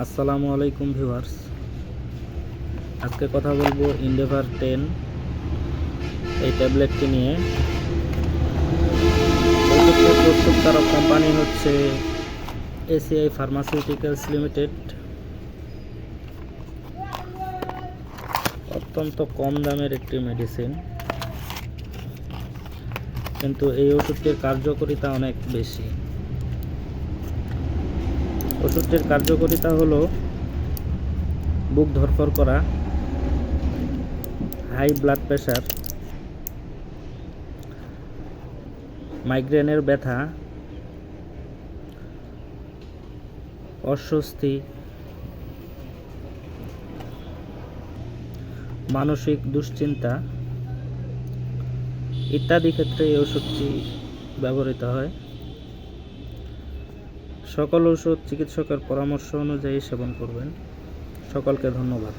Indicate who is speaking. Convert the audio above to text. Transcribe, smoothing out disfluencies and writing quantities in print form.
Speaker 1: আসসালামু আলাইকুম ভিউয়ার্স, আজকে কথা বলবো ইন্ডেভার 10 এই ট্যাবলেটটি নিয়ে। ওষুধের প্রস্তুতকারক কোম্পানি হচ্ছে এসিআই ফার্মাসিউটিক্যালস লিমিটেড। অত্যন্ত কম দামের একটি মেডিসিন, কিন্তু এই ওষুধটির কার্যকারিতা অনেক বেশি। ওষুধটির কার্যকারিতা হলো বুক ধড়ফড় করা, হাই ব্লাড প্রেশার, মাইগ্রেনের ব্যথা, অস্বস্তি, মানসিক দুশ্চিন্তা ইত্যাদি ক্ষেত্রে এই ওষুধটি ব্যবহৃত হয়। সকল ওষুধ চিকিৎসকের পরামর্শ অনুযায়ী সেবন করবেন। সকলকে ধন্যবাদ।